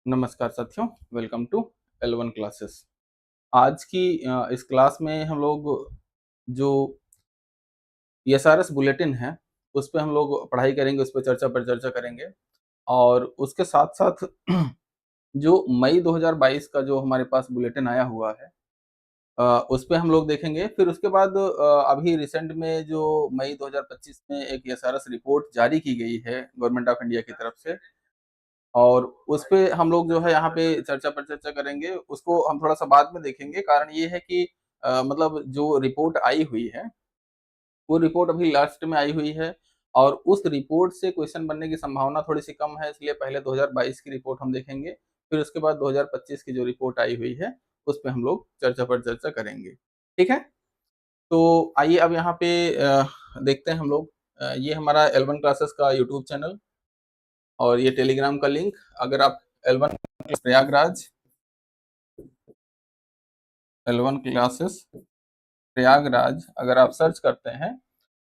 नमस्कार साथियों, welcome to L1 classes. आज की इस क्लास में हम लोग जो एसआरएस बुलेटिन है, उस पे हम लोग पढ़ाई करेंगे, उस पे चर्चा पर चर्चा करेंगे और उसके साथ-साथ जो मई 2022 का जो हमारे पास बुलेटिन आया हुआ है उस पे हम लोग देखेंगे। फिर उसके बाद अभी रिसेंट में जो मई 2025 में एक एसआरएस रिपोर्ट जारी की गई है गवर्नमेंट ऑफ इंडिया की तरफ से और उसपे हम लोग जो है यहाँ पे चर्चा पर चर्चा करेंगे। उसको हम थोड़ा-सा बाद में देखेंगे। कारण ये है कि मतलब जो रिपोर्ट आई हुई है, वो रिपोर्ट अभी लास्ट में आई हुई है और उस रिपोर्ट से क्वेश्चन बनने की संभावना थोड़ी-सी कम है, इसलिए पहले 2022 की रिपोर्ट हम देखेंगे, फिर उसके बाद 2025 की जो रिपोर्ट आई हुई है, उस पे हम लोग चर्चा पर चर्चा करेंगे। ठीक है? तो आइए अब यहाँ पे देखते हैं हम लोग ये हमारा एल1 क्लासेस का यूट्यूब चैनल और ये टेलीग्राम का लिंक। अगर आप L1 Prayagraj L1 classes Prayagraj अगर आप सर्च करते हैं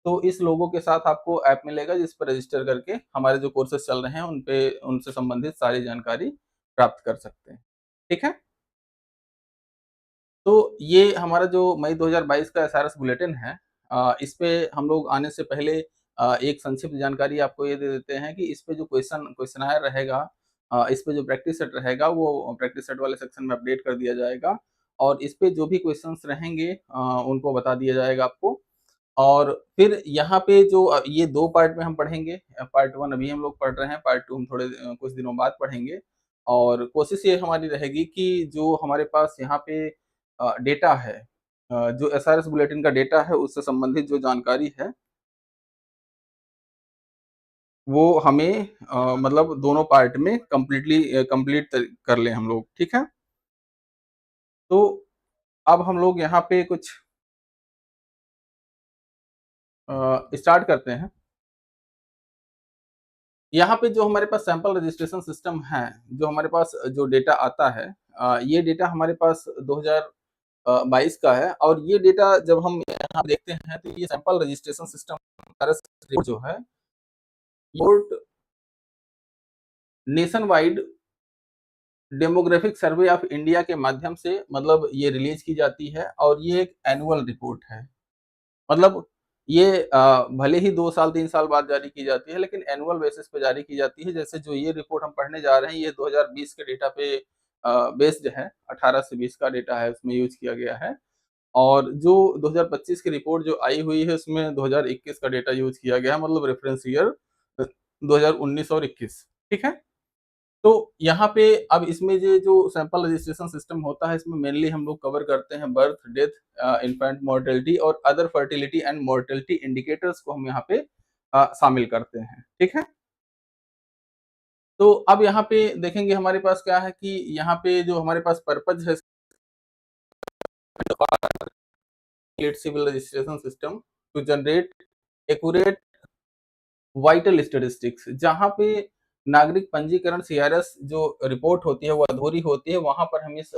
तो इस लोगों के साथ आपको ऐप मिलेगा जिस पर रजिस्टर करके हमारे जो कोर्सेज चल रहे हैं उन पे उनसे संबंधित सारी जानकारी प्राप्त कर सकते हैं। ठीक है? तो ये हमारा जो मई 2022 का एसआरएस बुलेटिन है इस पे हम लोग आने से पहले एक संक्षिप्त जानकारी आपको ये दे देते हैं कि इस पे जो क्वेश्चनायर रहेगा इस पे जो प्रैक्टिस सेट रहेगा वो प्रैक्टिस सेट वाले सेक्शन में अपडेट कर दिया जाएगा और इस पे जो भी क्वेश्चंस रहेंगे उनको बता दिया जाएगा आपको। और फिर यहाँ पे जो ये 2 पार्ट में हम पढ़ेंगे। पार्ट 1 अभी हम लोग पढ़ रहे हैं, पार्ट 2 हम थोड़े कुछ दिनों बाद पढ़ेंगे और कोशिश ये हमारी रहेगी कि जो हमारे पास यहाँ पे डेटा है जो एसआरएस बुलेटिन का डेटा है उससे संबंधित जो जानकारी है, वो हमें मतलब दोनों पार्ट में कंप्लीट कर लें हम लोग। ठीक है? तो अब हम लोग यहाँ पे कुछ स्टार्ट करते हैं। यहाँ पे जो हमारे पास सैंपल रजिस्ट्रेशन सिस्टम है, जो हमारे पास जो डेटा आता है ये डेटा हमारे पास 2022 का है और ये डेटा जब हम यहाँ देखते हैं तो ये सैंपल रजिस्ट्रेशन सिस्टम जो है report nation wide demographic survey of India के माध्यम से मतलब ये रिलीज की जाती है और ये एक एनुअल रिपोर्ट है। मतलब ये भले ही 2 साल 3 साल बाद जारी की जाती है लेकिन एनुअल बेसिस पे जारी की जाती है। जैसे जो ये रिपोर्ट हम पढ़ने जा रहे हैं ये 2020 के डेटा पे बेस्ड है, 18 से 20 का डेटा है उसमें यूज़ किया गया है और जो 2025 की रिपोर्ट जो आई हुई है उसमें 2021 का डेटा यूज़ किया गया है, मतलब रेफरेंस ईयर 2019 और 21। ठीक है? तो यहाँ पे अब इसमें ये जो सैंपल रजिस्ट्रेशन सिस्टम होता है इसमें मेनली हम लोग कवर करते हैं बर्थ, डेथ, इन्फेंट मोर्टेलिटी और other fertility and mortality indicators को हम यहाँ पे शामिल करते हैं। ठीक है? तो अब यहाँ पे देखेंगे हमारे पास क्या है कि यहाँ पे जो हमारे पास पर्पज है civil registration system to generate accurate vital statistics, जहाँ पे नागरिक पंजीकरण सीआरएस जो रिपोर्ट होती है वो अधूरी होती है, वहां पर हम इस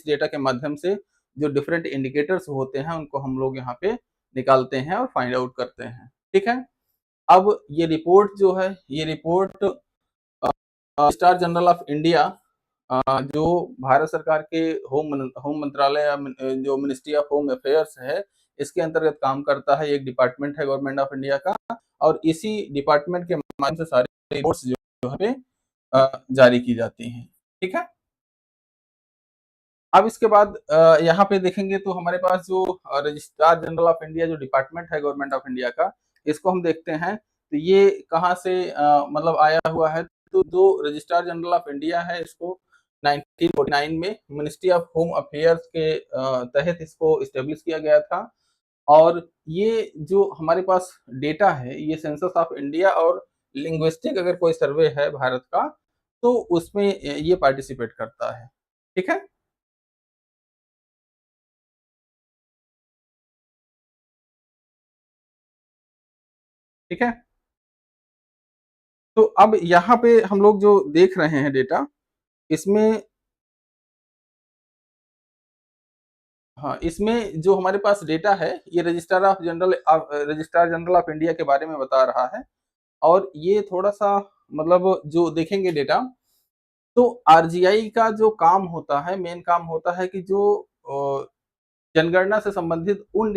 डेटा के माध्यम से जो डिफरेंट इंडिकेटर्स होते हैं उनको हम लोग यहाँ पे निकालते हैं और फाइंड आउट करते हैं। ठीक है? अब ये रिपोर्ट जो है ये report registrar general of India जो भारत सरकार के होम मंत्रालय जो मिनिस्ट्री ऑफ होम अफेयर्स है इसके अंतर्गत काम करता है। एक डिपार्टमेंट है गवर्नमेंट ऑफ इंडिया का और इसी डिपार्टमेंट के माध्यम से सारी रिपोर्ट्स जो है जारी की जाती हैं। ठीक है? अब इसके बाद यहाँ पे देखेंगे तो हमारे पास जो रजिस्ट्रार जनरल ऑफ इंडिया जो डिपार्टमेंट है गवर्नमेंट ऑफ इंडिया का, इसको हम देखते हैं तो ये कहाँ से मतलब आया हुआ है। तो जो रजिस्ट्रार जनरल ऑफ इंडिया है इसको 1949 में मिनिस्ट्री ऑफ होम अफेयर्स के तहत इसको इस्टेब्लिश किया गया था और ये जो हमारे पास डेटा है ये सेंसस ऑफ इंडिया और लिंग्विस्टिक अगर कोई सर्वे है भारत का तो उसमें ये पार्टिसिपेट करता है। ठीक है? ठीक है? तो अब यहाँ पे हम लोग जो देख रहे हैं डेटा इसमें हाँ, इसमें जो हमारे पास डेटा है ये रजिस्ट्रार जनरल ऑफ इंडिया के बारे में बता रहा है और ये थोड़ा सा मतलब जो देखेंगे डेटा तो आरजीआई का जो काम होता है, मेन काम होता है कि जो जनगणना से संबंधित उन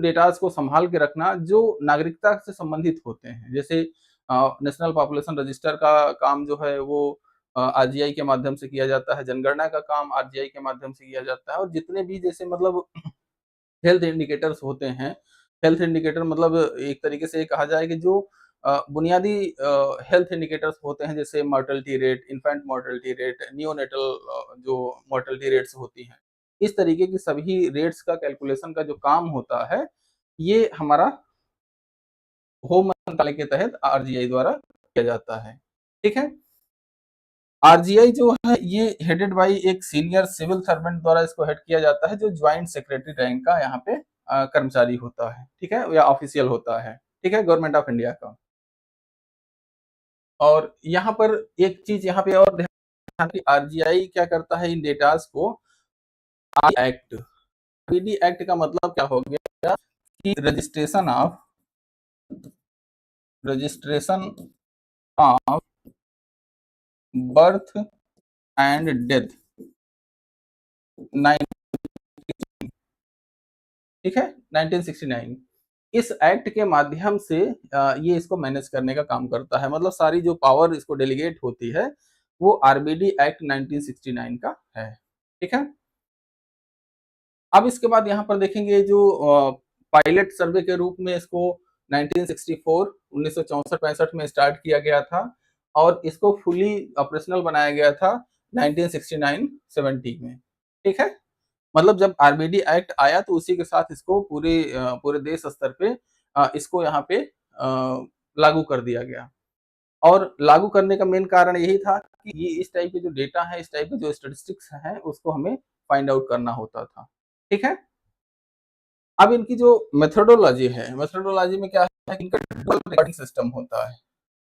डेटास को संभाल के रखना जो नागरिकता से संबंधित होते हैं। जैसे नेशनल पॉपुलेशन रजिस्टर का काम जो है वो आरजीआई के माध्यम से किया जाता है, जनगणना का काम आरजीआई के माध्यम से किया जाता है, और जितने भी जैसे मतलब हेल्थ इंडिकेटर्स होते हैं, हेल्थ इंडिकेटर मतलब एक तरीके से कहा जाए कि जो बुनियादी हेल्थ इंडिकेटर्स होते हैं, जैसे mortality rate, infant mortality rate, neonatal जो मॉर्टेलिटी रेट्स होती हैं, इस तरीके की सभी रेट्स का कैलकुलेशन का जो काम होता है, ये हमारा होम मंत्रालय के तहत आरजीआई द्वारा किया जाता है। ठीक है। आरजीआई जो है ये हेडेड बाय एक सीनियर सिविल सर्वेंट द्वारा इसको हेड किया जाता है, जो ज्वाइंट सेक्रेटरी रैंक का यहाँ पे कर्मचारी होता है, ठीक है, या ऑफिशियल होता है, ठीक है, गवर्नमेंट ऑफ इंडिया का। और यहाँ पर एक चीज यहाँ पे और ध्यान की, आरजीआई क्या करता है इन डेटास को, एक्ट, पीडी एक्ट का मतलब क्या हो गया कि registration of birth and death, ठीक है, 1969, इस एक्ट के माध्यम से ये इसको मैनेज करने का काम करता है। मतलब सारी जो पावर इसको डेलीगेट होती है वो आरबीडी एक्ट 1969 का है। ठीक है। अब इसके बाद यहाँ पर देखेंगे जो पायलट सर्वे के रूप में इसको 1964 1964-65 में स्टार्ट किया गया था, और इसको फुली ऑपरेशनल बनाया गया था 1969-70 में। ठीक है। मतलब जब आरबीडी एक्ट आया तो उसी के साथ इसको पूरे देश स्तर पे इसको यहाँ पे लागू कर दिया गया। और लागू करने का मेन कारण यही था कि ये इस टाइप के जो डेटा है, इस टाइप के जो स्टेटिस्टिक्स हैं, उसको हमें फाइंड आउट करना होता था। ठीक है। अब इनकी जो मेथोडोलॉजी है, मेथोडोलॉजी में क्या है, इनका डुअल रिकॉर्डिंग सिस्टम होता है।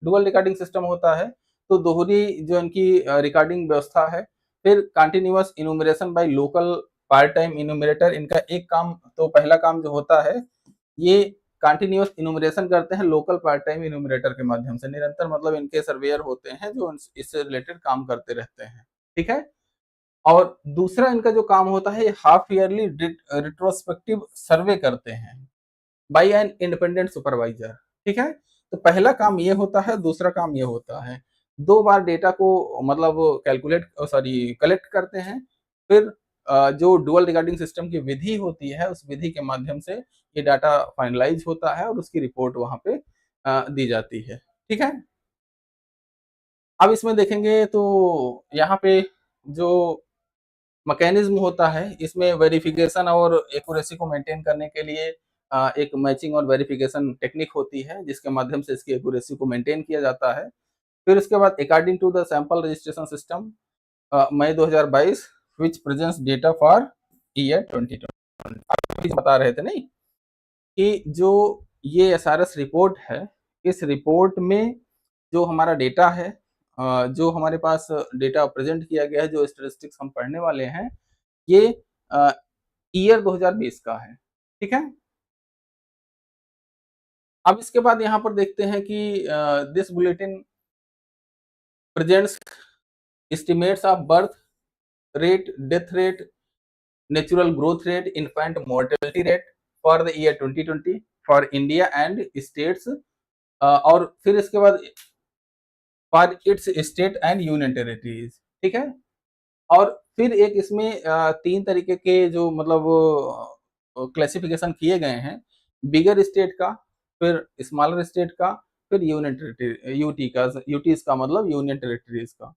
डुअल रिकॉर्डिंग सिस्टम होता है, तो दोहरी जो इनकी रिकॉर्डिंग व्यवस्था है। फिर continuous enumeration by local part time enumerator, इनका एक काम, तो पहला काम जो होता है ये कंटिन्यूअस इनुमरेशन करते हैं लोकल पार्ट टाइम इनुमरेटर के माध्यम से, निरंतर मतलब इनके सर्वेयर होते हैं जो इससे रिलेटेड काम करते रहते हैं। ठीक है। और दूसरा इनका जो काम होता है, हाफ ईयरली रिट्रोस्पेक्टिव सर्वे करते हैं बाय एन इंडिपेंडेंट सुपरवाइजर। ठीक है। तो पहला काम ये होता है, दूसरा काम ये होता है, 2 बार डेटा को मतलब कलेक्ट करते हैं। फिर जो डुअल रिकॉर्डिंग सिस्टम की विधि होती है, उस विधि के माध्यम से ये डाटा फाइनलाइज होता है और उसकी रिपोर्ट वहां पे दी जाती है। ठीक है। अब इसमें देखेंगे तो यहाँ पे जो मैकेनिज्म होता है, इसमें वेरिफिकेशन और एक्यूरेसी को मेंटेन करने के लिए एक मैचिंग और वेरिफिकेशन टेक्निक होती है, जिसके माध्यम से इसकी एक्यूरेसी को मेंटेन किया जाता है। फिर उसके बाद according to the sample registration system May 2022 which presents data for year 2020, आप बता रहे थे नहीं कि जो ये एसआरएस रिपोर्ट है, इस रिपोर्ट में जो हमारा डेटा है, जो हमारे पास डेटा प्रेजेंट किया गया है, जो स्टेटिस्टिक्स हम पढ़ने वाले हैं, ये ईयर 2020 का है। ठीक है। अब इसके बाद यहाँ पर देखते हैं कि this bulletin presents estimates of birth rate, death rate, natural growth rate, infant mortality rate for the year 2020 for India and states, और फिर इसके बाद for its state and union territories. ठीक है। और फिर एक इसमें 3 तरीके के जो मतलब क्लासिफिकेशन किए गए हैं, बिगर स्टेट का, फिर स्मॉलर स्टेट का, फिर यूनियन टेरिटरी यूटीज का मतलब यूनियन टेरिटरीज का।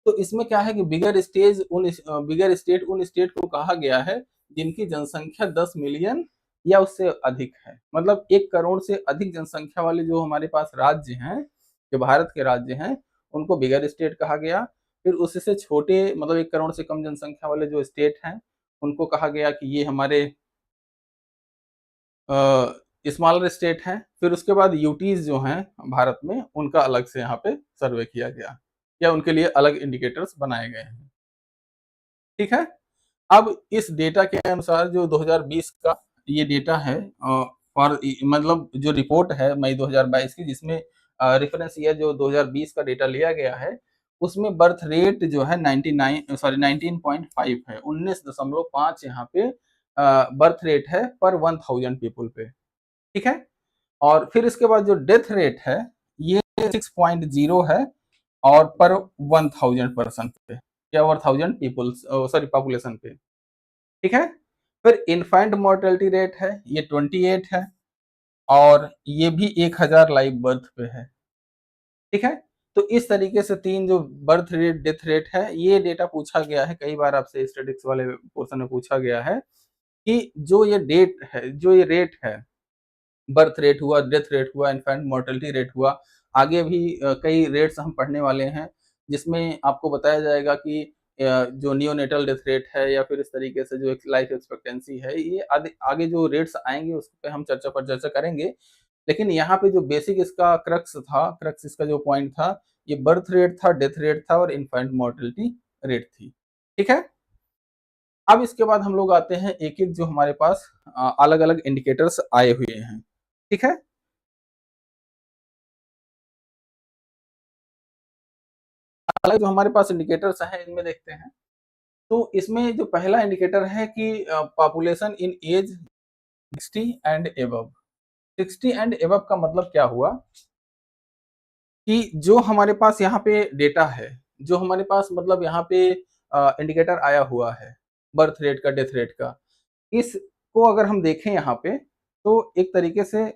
तो इसमें क्या है कि बिगर स्टेट उन स्टेट को कहा गया है जिनकी जनसंख्या 10 मिलियन या उससे अधिक है। मतलब 1 करोड़ से अधिक जनसंख्या वाले जो हमारे पास राज्य हैं, जो भारत के राज्य हैं, उनको बिगर स्टेट कहा गया। फिर उससे छोटे मतलब 1 करोड़ से कम जनसंख्या वाले जो स्टेट हैं, उनको कहा गया कि ये हमारे स्मॉलर स्टेट हैं। फिर उसके बाद यूटीज जो हैं भारत में, उनका अलग से यहाँ पे सर्वे किया गया, या उनके लिए अलग इंडिकेटर्स बनाए गए हैं। ठीक है। अब इस डेटा के अनुसार जो 2020 का ये डेटा है, और मतलब जो रिपोर्ट है मई 2022 की, जिसमें रेफरेंस ईयर जो 2020 का डेटा लिया गया है, उसमें बर्थ रेट जो है 19.5 है, 19.5 यहाँ पे बर्थ रेट है पर 1000 पीपल पे, ठीक है। और फिर इसके बाद जो डेथ रेट है ये 6.0 है और पर 1000 पर्सन पे या 1000 पीपल सॉरी पॉपुलेशन पे, ठीक है। फिर इन्फेंट मोर्टेलिटी रेट है ये 28 है और ये भी 1000 लाइव बर्थ पे है, ठीक है। तो इस तरीके से तीन जो बर्थ रेट डेथ रेट है ये डेटा पूछा गया है, कई बार आपसे स्टैटिस्टिक्स वाले पोर्शन में पूछा गया है कि जो ये डेट है, जो ये रेट है, बर्थ रेट हुआ, डेथ रेट हुआ, इन्फेंट मोर्टेलिटी रेट हुआ, आगे भी कई रेट्स हम पढ़ने वाले हैं जिसमें आपको बताया जाएगा कि जो नियोनेटल डेथ रेट है या फिर इस तरीके से जो एक लाइफ एक्सपेक्टेंसी है, ये आगे जो रेट्स आएंगे उस पर हम चर्चा करेंगे। लेकिन यहाँ पे जो बेसिक इसका क्रक्स इसका जो पॉइंट था, ये बर्थ रेट था, डेथ रेट था और इन्फेंट मोर्टेलिटी रेट थी, ठीक है। अब इसके बाद हम लोग आते हैं एक एक जो हमारे पास अलग अलग इंडिकेटर्स आए हुए हैं, ठीक है। अलग जो हमारे पास इंडिकेटर्स हैं इनमें देखते हैं। तो इसमें जो पहला इंडिकेटर है कि population in age 60 and above. 60 and above का मतलब क्या हुआ कि जो हमारे पास यहाँ पे डेटा है, जो हमारे पास मतलब यहाँ पे इंडिकेटर आया हुआ है बर्थ रेट का, डेथ रेट का, इसको अगर हम देखें यहाँ पे तो एक तरीके से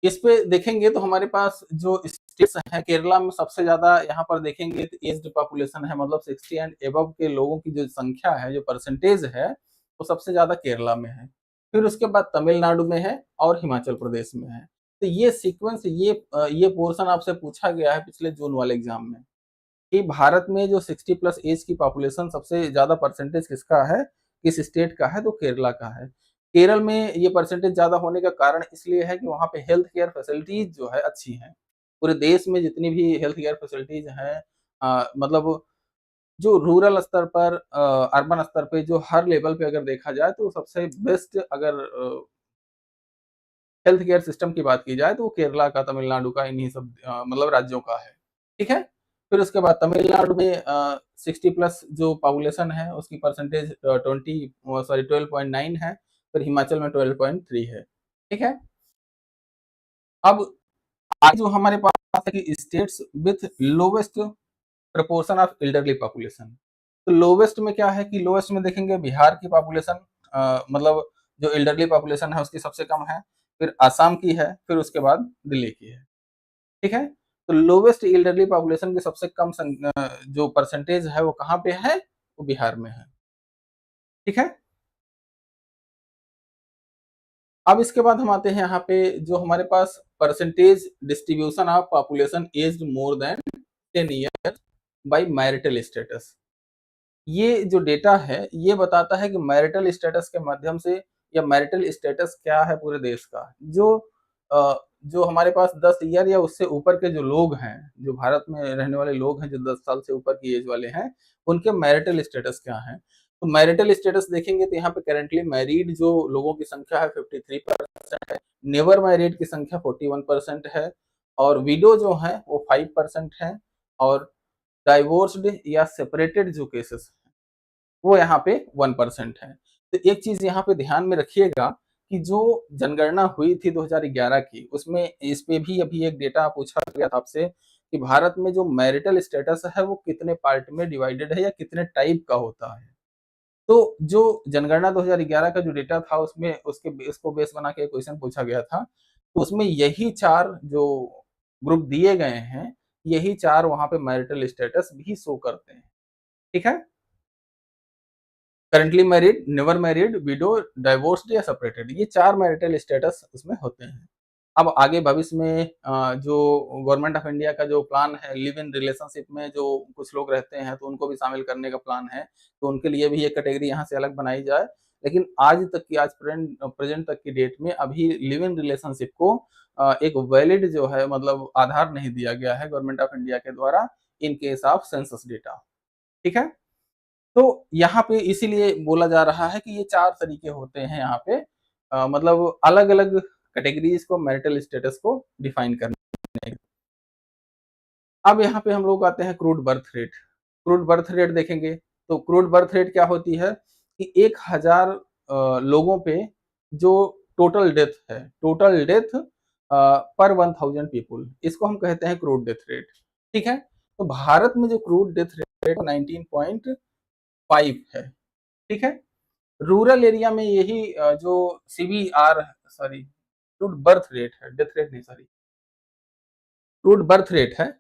इस पे देखेंगे तो हमारे पास जो स्टेट्स हैं, केरला में सबसे ज्यादा यहाँ पर देखेंगे तो एज्ड पॉपुलेशन है, मतलब 60 एंड एबव के लोगों की जो संख्या है, जो परसेंटेज है, वो सबसे ज्यादा केरला में है। फिर उसके बाद तमिलनाडु में है और हिमाचल प्रदेश में है। तो ये सीक्वेंस, ये पोर्शन आपसे पूछा गया है पिछले जून वाले एग्जाम में कि भारत में जो 60 प्लस एज की पॉपुलेशन सबसे ज्यादा परसेंटेज किसका है, किस स्टेट का है, तो केरला का है। केरल में ये परसेंटेज ज्यादा होने का कारण इसलिए है कि वहाँ पे हेल्थ केयर फैसिलिटीज जो है अच्छी हैं। पूरे देश में जितनी भी हेल्थ केयर फैसिलिटीज हैं, मतलब जो रूरल स्तर पर, अर्बन स्तर पे, जो हर लेवल पे अगर देखा जाए तो सबसे बेस्ट अगर हेल्थ केयर सिस्टम की बात की जाए तो वो केरला का, तमिलनाडु का, इन्हीं सब मतलब राज्यों का है, ठीक है। फिर उसके बाद तमिलनाडु में 60 प्लस जो पॉपुलेशन है उसकी परसेंटेज 12.9 है। फिर हिमाचल में 12.3 है, ठीक है। अब आज जो हमारे पास है कि states with lowest proportion of elderly population. तो लोवेस्ट में क्या है कि लोवेस्ट में देखेंगे बिहार की पॉपुलेशन, मतलब जो एल्डरली पॉपुलेशन है उसकी सबसे कम है। फिर आसाम की है, फिर उसके बाद दिल्ली की है, ठीक है। तो लोवेस्ट एल्डरली पॉपुलेशन की सबसे कम जो परसेंटेज है वो कहाँ पे है, वो बिहार में है, ठीक है। अब इसके बाद हम आते हैं यहाँ पे जो हमारे पास percentage distribution of population aged more than 10 year by marital status. ये जो डेटा है ये बताता है कि मैरिटल स्टेटस के माध्यम से, या मैरिटल स्टेटस क्या है पूरे देश का, जो हमारे पास 10 ईयर या उससे ऊपर के जो लोग हैं, जो भारत में रहने वाले लोग हैं, जो 10 साल से ऊपर की एज वाले हैं, उनके मैरिटल स्टेटस क्या है। तो मैरिटल स्टेटस देखेंगे तो यहाँ पे करेंटली मैरिड जो लोगों की संख्या है 53% है, नेवर मैरिड की संख्या 41% है, और विडो जो है वो 5% है, और डाइवोर्स्ड या सेपरेटेड जो केसेस वो यहाँ पे 1% है। तो एक चीज यहाँ पे ध्यान में रखिएगा कि जो जनगणना हुई थी 2011 की, उसमें इस पे भी अभी एक डेटा पूछा गया था आपसे कि भारत में जो मैरिटल स्टेटस है वो कितने पार्ट में डिवाइडेड है या कितने टाइप का होता है। तो जो जनगणना 2011 का जो डेटा था उसमें उसके इसको बेस बना के क्वेश्चन पूछा गया था, तो उसमें यही चार जो ग्रुप दिए गए हैं, यही चार वहां पे मैरिटल स्टेटस भी शो करते हैं, ठीक है। Currently married, never married, window, divorced या सेपरेटेड, ये चार मैरिटल स्टेटस उसमें होते हैं। अब आगे भविष्य में जो गवर्नमेंट ऑफ इंडिया का जो प्लान है, लिव इन रिलेशनशिप में जो कुछ लोग रहते हैं तो उनको भी शामिल करने का प्लान है, तो उनके लिए भी एक कैटेगरी यहाँ से अलग बनाई जाए। लेकिन आज तक की, आज प्रेजेंट तक की डेट में अभी लिव इन रिलेशनशिप को एक वैलिड जो है मतलब आधार नहीं दिया गया है गवर्नमेंट ऑफ इंडिया के द्वारा in case of census data, ठीक है। तो यहाँ पे इसीलिए बोला जा रहा है कि ये चार तरीके होते हैं यहाँ पे मतलब अलग अलग कैटेगरीज को मैरिटल स्टेटस को डिफाइन करने। अब यहाँ पे हम लोग आते हैं crude birth rate. Crude birth rate देखेंगे तो क्रूड बर्थ रेट क्या होती है कि 1000 लोगों पे जो टोटल डेथ है, टोटल डेथ पर 1000 पीपुल, इसको हम कहते हैं क्रूड डेथ रेट। ठीक है, तो भारत में जो क्रूड डेथ रेट 19.5 है। ठीक है, रूरल एरिया में यही जो CBR sorry crude birth rate है, डेथ रेट नहीं सॉरी, क्रूड बर्थ रेट है।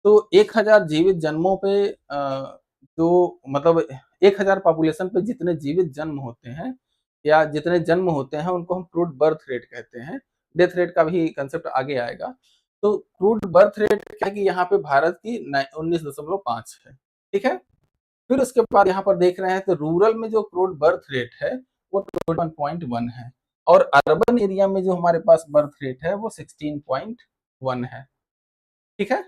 तो 1000 जीवित जन्मों पे जो मतलब 1000 पॉपुलेशन पे जितने जीवित जन्म होते हैं या जितने जन्म होते हैं उनको हम क्रूड बर्थ रेट कहते हैं। डेथ रेट का भी कंसेप्ट आगे आएगा। तो क्रूड बर्थ रेट क्या है कि यहाँ पे भारत की 19.5 है। ठीक है, फिर उसके बाद यहाँ पर देख रहे हैं तो रूरल में जो क्रूड बर्थ रेट है वो 21.1 है और अर्बन एरिया में जो हमारे पास बर्थ रेट है वो 16.1 है। ठीक है,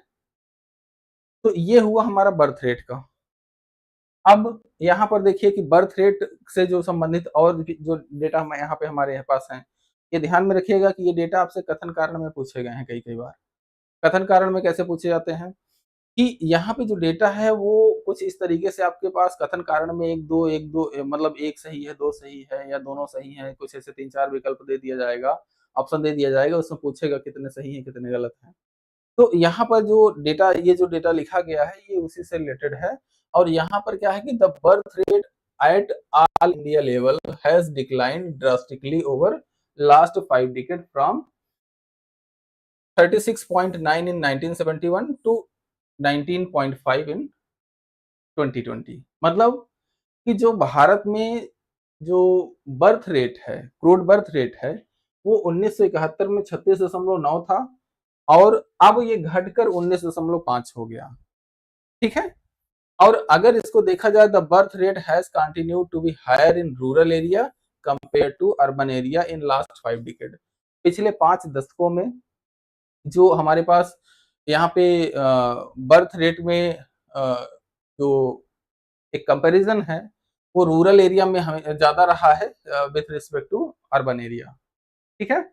तो ये हुआ हमारा बर्थ रेट का। अब यहाँ पर देखिए कि बर्थ रेट से जो संबंधित और जो डेटा यहाँ पे हमारे पास है, ये ध्यान में रखिएगा कि ये डेटा आपसे कथन कारण में पूछे गए हैं कई कई बार। कथन कारण में कैसे पूछे जाते हैं कि यहाँ पे जो डेटा है वो कुछ इस तरीके से आपके पास कथन कारण में एक दो मतलब एक सही है, दो सही है या दोनों सही है, कुछ ऐसे 3-4 विकल्प दे दिया जाएगा, ऑप्शन दे दिया जाएगा, उसमें पूछेगा कितने सही है कितने गलत है। तो यहाँ पर जो डेटा, ये जो डेटा लिखा गया है ये उसी से रिलेटेड है। और यहाँ पर क्या है कि the birth rate at all India level has declined drastically over last 5 decade from 36.9 in 1971 to 19.5 in 2020। मतलब कि जो भारत में जो बर्थ रेट है, क्रूड बर्थ रेट है, वो 1971 में 36.9 था और अब ये घटकर 19.5 हो गया। ठीक है, और अगर इसको देखा जाए the birth rate has continued to be higher in rural area compare to urban area in last 5 decade. पिछले 5 दशकों में जो हमारे पास यहाँ पे बर्थ रेट में जो एक कंपैरिजन है वो रूरल एरिया में हमें ज्यादा रहा है with respect to urban area. ठीक है,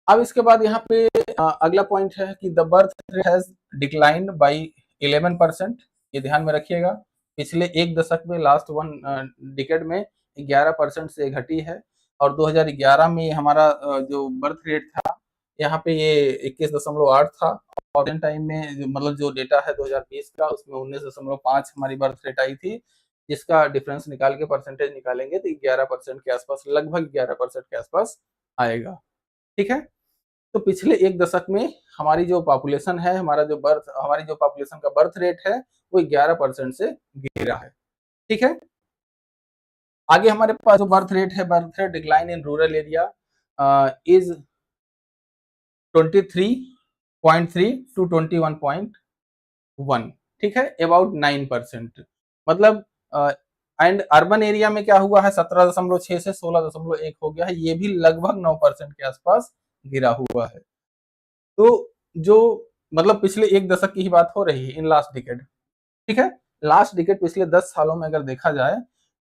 अब इसके बाद यहाँ पे अगला पॉइंट है कि the birth rate has declined bye 11%। ये ध्यान में रखिएगा, पिछले एक दशक में लास्ट वन डिकेड में 11% से घटी है और 2011 में हमारा जो बर्थ रेट था यहाँ पे ये 21.8 था और टाइम में मतलब जो डेटा है 2020 का उसमें 19.5 हमारी बर्थ रेट आई थी, जिसका डिफरेंस निकाल के परसेंटेज निकालेंगे तो 11% के आसपास, लगभग 11% के आसपास आएगा। ठीक है, तो पिछले एक दशक में हमारी जो पॉपुलेशन है, हमारी जो पॉपुलेशन का बर्थ रेट है वो 11% से गिरा है। ठीक है, आगे हमारे पास जो बर्थ रेट है, birth rate decline in rural area is 23.3 to 21.1। ठीक है, अबाउट 9%। मतलब एंड अर्बन एरिया में क्या हुआ है 17.6 से 16.1 हो गया है, ये भी लगभग 9% के आसपास गिरा हुआ है। तो जो मतलब पिछले एक दशक की ही बात हो रही है इन लास्ट डिकेड। ठीक है, लास्ट डिकेड पिछले 10 सालों में अगर देखा जाए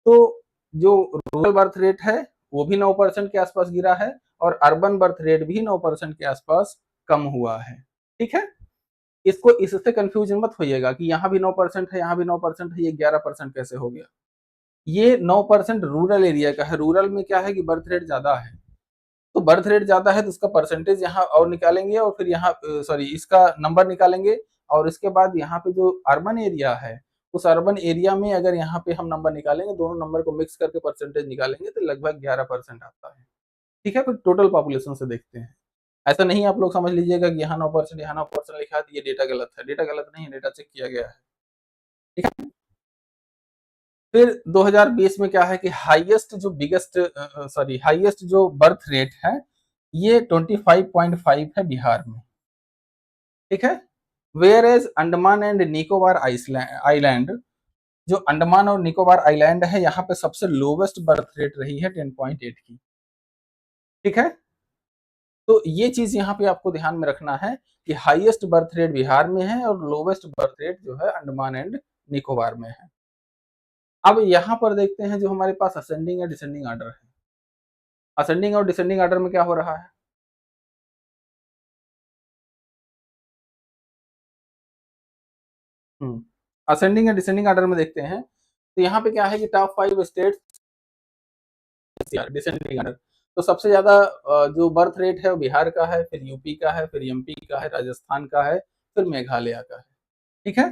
तो जो रूरल बर्थ रेट है वो भी 9% के आसपास गिरा है और अर्बन बर्थ रेट भी 9% के आसपास कम हुआ है। ठीक है, इसको इससे कंफ्यूजन मत होइएगा कि यहाँ भी 9% है, यहाँ भी 9% है, ये 11% कैसे हो गया। ये 9% रूरल एरिया का है। रूरल में क्या है कि बर्थ रेट ज्यादा है, तो बर्थ रेट ज्यादा है तो उसका परसेंटेज यहाँ और निकालेंगे और फिर यहाँ सॉरी इसका नंबर निकालेंगे और इसके बाद यहाँ पे जो अर्बन एरिया है उस अर्बन एरिया में अगर यहाँ पे हम नंबर निकालेंगे, दोनों नंबर को मिक्स करके परसेंटेज निकालेंगे तो लगभग 11% आता है। ठीक है, फिर टोटल पॉपुलेशन से देखते हैं। ऐसा नहीं आप लोग समझ लीजिएगा कि यहाँ 9% यहाँ 9% लिखा है तो ये डेटा गलत है। डेटा गलत नहीं है, डेटा चेक किया गया है। ठीक है, फिर 2020 में क्या है कि हाईएस्ट जो बर्थ रेट है ये 25.5 है बिहार में। ठीक है, whereas Andaman and Nicobar island, जो अंडमान और निकोबार आइलैंड है यहाँ पे सबसे लोवेस्ट बर्थ रेट रही है 10.8 की। ठीक है, तो ये चीज यहाँ पे आपको ध्यान में रखना है कि हाईएस्ट बर्थ रेट बिहार में है और लोवेस्ट बर्थ रेट जो है अंडमान एंड निकोबार में है। अब यहाँ पर देखते हैं जो हमारे पास असेंडिंग या डिसेंडिंग ऑर्डर है। असेंडिंग और डिसेंडिंग ऑर्डर में क्या हो रहा है? असेंडिंग या डिसेंडिंग ऑर्डर में देखते हैं तो यहाँ पे क्या है कि टॉप 5 स्टेट्स डिसेंडिंग ऑर्डर। तो सबसे ज्यादा जो बर्थ रेट है वो बिहार का है, फिर यूपी का है, फिर एमपी का है, राजस्थान का है, फिर मेघालय का है। ठीक है,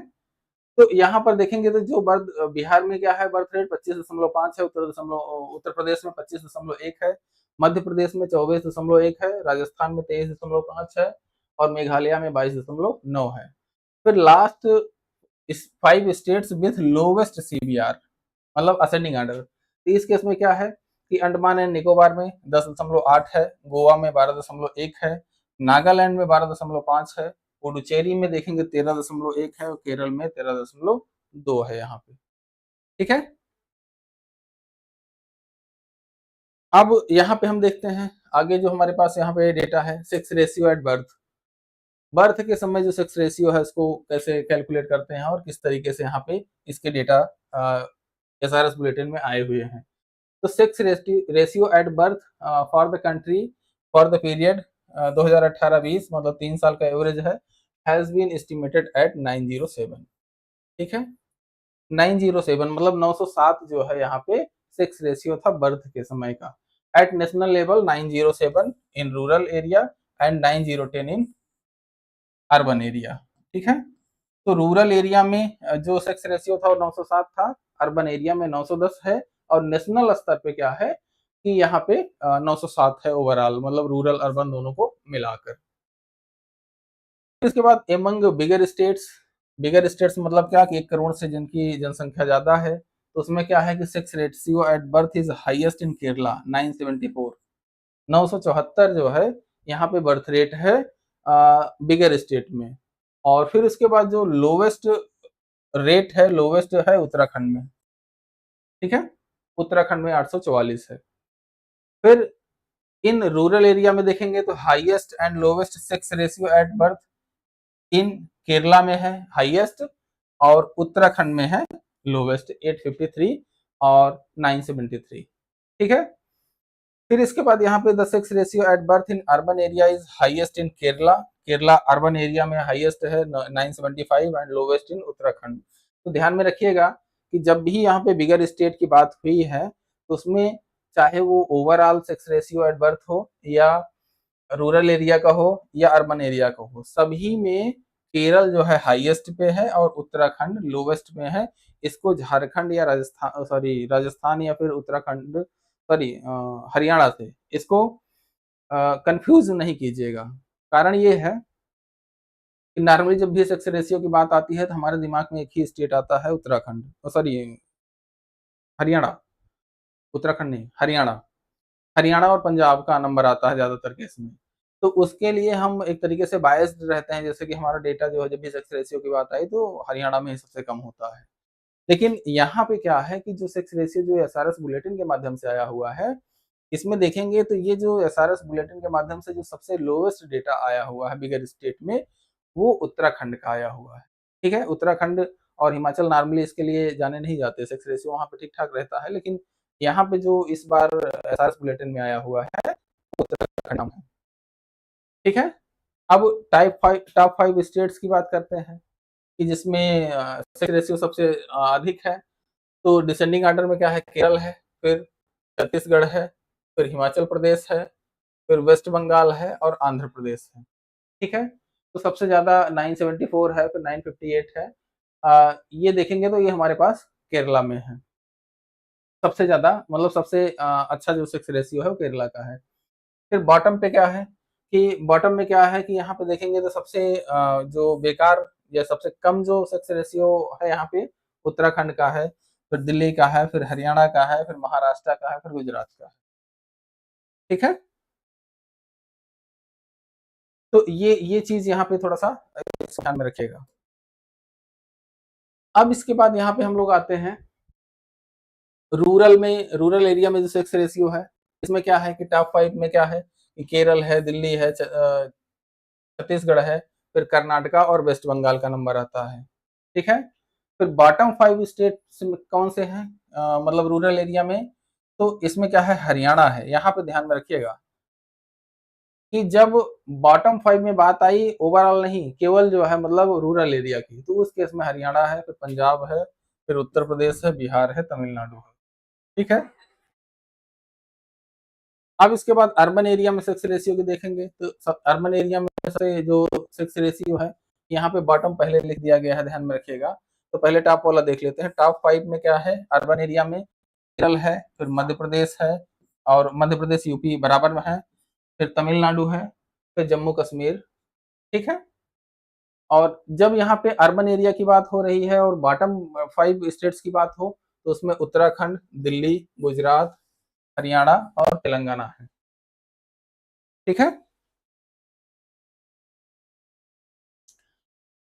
तो यहाँ पर देखेंगे तो जो बर्थ बिहार में क्या है, बर्थ रेट 25.5 है, उत्तर प्रदेश में 25.1 है, मध्य प्रदेश में 24.1 है, राजस्थान में 23.5 है और मेघालय में 22.9 है। फिर लास्ट इस 5 स्टेट्स विथ लोवेस्ट सीबीआर मतलब असेंडिंग ऑर्डर। तो इस केस में क्या है कि अंडमान एंड निकोबार में 10.8 है, गोवा में 12.1 है, नागालैंड में 12.5 है, पुडुचेरी में देखेंगे 13.1 है और केरल में 13.2 है यहाँ पे। ठीक है, अब यहाँ पे हम देखते हैं आगे जो हमारे पास यहाँ पे डेटा है sex ratio at birth. Birth के समय जो सेक्स रेशियो है उसको कैसे कैलकुलेट करते हैं और किस तरीके से यहाँ पे इसके डेटा एसआरएस बुलेटिन में आए हुए हैं। तो sex ratio at birth for the country for the period 2018-20 मतलब 3 साल का एवरेज है, हैज बीन एस्टिमेटेड एट 907। ठीक है, 907 मतलब 907 जो है यहाँ पे सेक्स रेशियो था बर्थ के समय का। At national level 907 in rural area and 9010 in urban area. ठीक है, तो रूरल एरिया में जो सेक्स रेशियो था वो 907 था, अर्बन एरिया में 910 है और नेशनल स्तर पे क्या है कि यहाँ पे 907 है ओवरऑल, मतलब रूरल अर्बन दोनों को मिलाकर। इसके बाद एमंग बिगर स्टेट्स मतलब क्या कि 1 करोड़ से जिनकी जनसंख्या ज्यादा है, तो उसमें क्या है कि sex ratio at birth is highest in Kerala 974, 974 जो है यहाँ पे बर्थ रेट है बिगर स्टेट में। और फिर उसके बाद जो लोवेस्ट रेट है, लोवेस्ट है उत्तराखंड में। ठीक है, उत्तराखंड में 844 है। फिर इन रूरल एरिया में देखेंगे तो highest and lowest sex ratio at birth in Kerala में है हाईएस्ट और उत्तराखंड में है लोवेस्ट 853 और 973। ठीक है, फिर इसके बाद यहाँ पे the sex ratio at birth in urban area is highest in Kerala, Kerala urban area में हाईएस्ट है 975 एंड लोवेस्ट इन उत्तराखंड। तो ध्यान में रखिएगा कि जब भी यहाँ पे बिगर स्टेट की बात हुई है तो उसमें चाहे वो overall sex ratio at birth हो या रूरल एरिया का हो या अर्बन एरिया का हो, सभी में केरल जो है हाईएस्ट पे है और उत्तराखंड लोवेस्ट में है। इसको झारखंड या राजस्थान या फिर उत्तराखंड हरियाणा से इसको कंफ्यूज नहीं कीजिएगा। कारण ये है कि नॉर्मली जब भी सेक्स रेशियो की बात आती है तो हमारे दिमाग में एक ही स्टेट आता है उत्तराखंड, हरियाणा, उत्तराखंड नहीं हरियाणा, हरियाणा और पंजाब का नंबर आता है ज्यादातर केस में। तो उसके लिए हम एक तरीके से बायस्ड रहते हैं, जैसे कि हमारा डेटा जो है जब भी सेक्स रेशियो की बात आई तो हरियाणा में ही सबसे कम होता है। लेकिन यहाँ पे क्या है कि जो सेक्स रेशियो जो एसआरएस बुलेटिन के माध्यम से आया हुआ है, इसमें देखेंगे तो ये जो एसआरएस बुलेटिन के माध्यम से जो सबसे लोवेस्ट डेटा आया हुआ है बिगर स्टेट में, वो उत्तराखंड का आया हुआ है। ठीक है, उत्तराखंड और हिमाचल नॉर्मली इसके लिए जाने नहीं जाते, सेक्स रेशियो वहाँ पे ठीक ठाक रहता है, लेकिन यहाँ पे जो इस बार एसआरएस बुलेटिन में आया हुआ है उत्तराखंड है। ठीक है, अब टॉप 5 स्टेट्स की बात करते हैं कि जिसमें सेक्स रेशियो सबसे अधिक है। तो डिसेंडिंग ऑर्डर में क्या है, केरल है, फिर छत्तीसगढ़ है, फिर हिमाचल प्रदेश है, फिर वेस्ट बंगाल है और आंध्र प्रदेश है। ठीक है, तो सबसे ज्यादा 974 है, फिर 958 है। ये देखेंगे तो ये हमारे पास केरला में है सबसे ज्यादा, मतलब सबसे अच्छा जो सेक्स रेशियो है वो केरला का है। फिर बॉटम पे क्या है कि बॉटम में क्या है कि यहाँ पे देखेंगे तो सबसे जो बेकार या सबसे कम जो सेक्स रेशियो है यहाँ पे उत्तराखंड का है, फिर दिल्ली का है, फिर हरियाणा का है, फिर महाराष्ट्र का है, फिर गुजरात का है। ठीक है, तो ये चीज यहाँ पे थोड़ा सा ध्यान में रखिएगा। अब इसके बाद यहाँ पे हम लोग आते हैं रूरल एरिया में जो सेक्स रेशियो है, इसमें क्या है कि टॉप 5 में क्या है कि केरल है, दिल्ली है, छत्तीसगढ़ है, फिर कर्नाटका और वेस्ट बंगाल का नंबर आता है। ठीक है, फिर बॉटम 5 स्टेट कौन से हैं, मतलब रूरल एरिया में तो इसमें क्या है, हरियाणा है। यहाँ पे ध्यान में रखिएगा कि जब बॉटम 5 में बात आई, ओवरऑल नहीं, केवल जो है मतलब रूरल एरिया की, तो उस केस में हरियाणा है, फिर पंजाब है, फिर उत्तर प्रदेश है, बिहार है, तमिलनाडु है। ठीक है। अब इसके बाद अर्बन एरिया में सेक्स रेशियो की देखेंगे, तो अर्बन एरिया में से जो सेक्स रेशियो है, यहाँ पे बॉटम पहले लिख दिया गया है, ध्यान में रखिएगा। तो पहले टॉप वाला देख लेते हैं। टॉप 5 में क्या है अर्बन एरिया में? केरल है, फिर मध्य प्रदेश है, और मध्य प्रदेश यूपी बराबर में है, फिर तमिलनाडु है, फिर जम्मू कश्मीर। ठीक है। और जब यहाँ पे अर्बन एरिया की बात हो रही है और बॉटम 5 स्टेट्स की बात हो, तो उसमें उत्तराखंड, दिल्ली, गुजरात, हरियाणा और तेलंगाना है। ठीक है।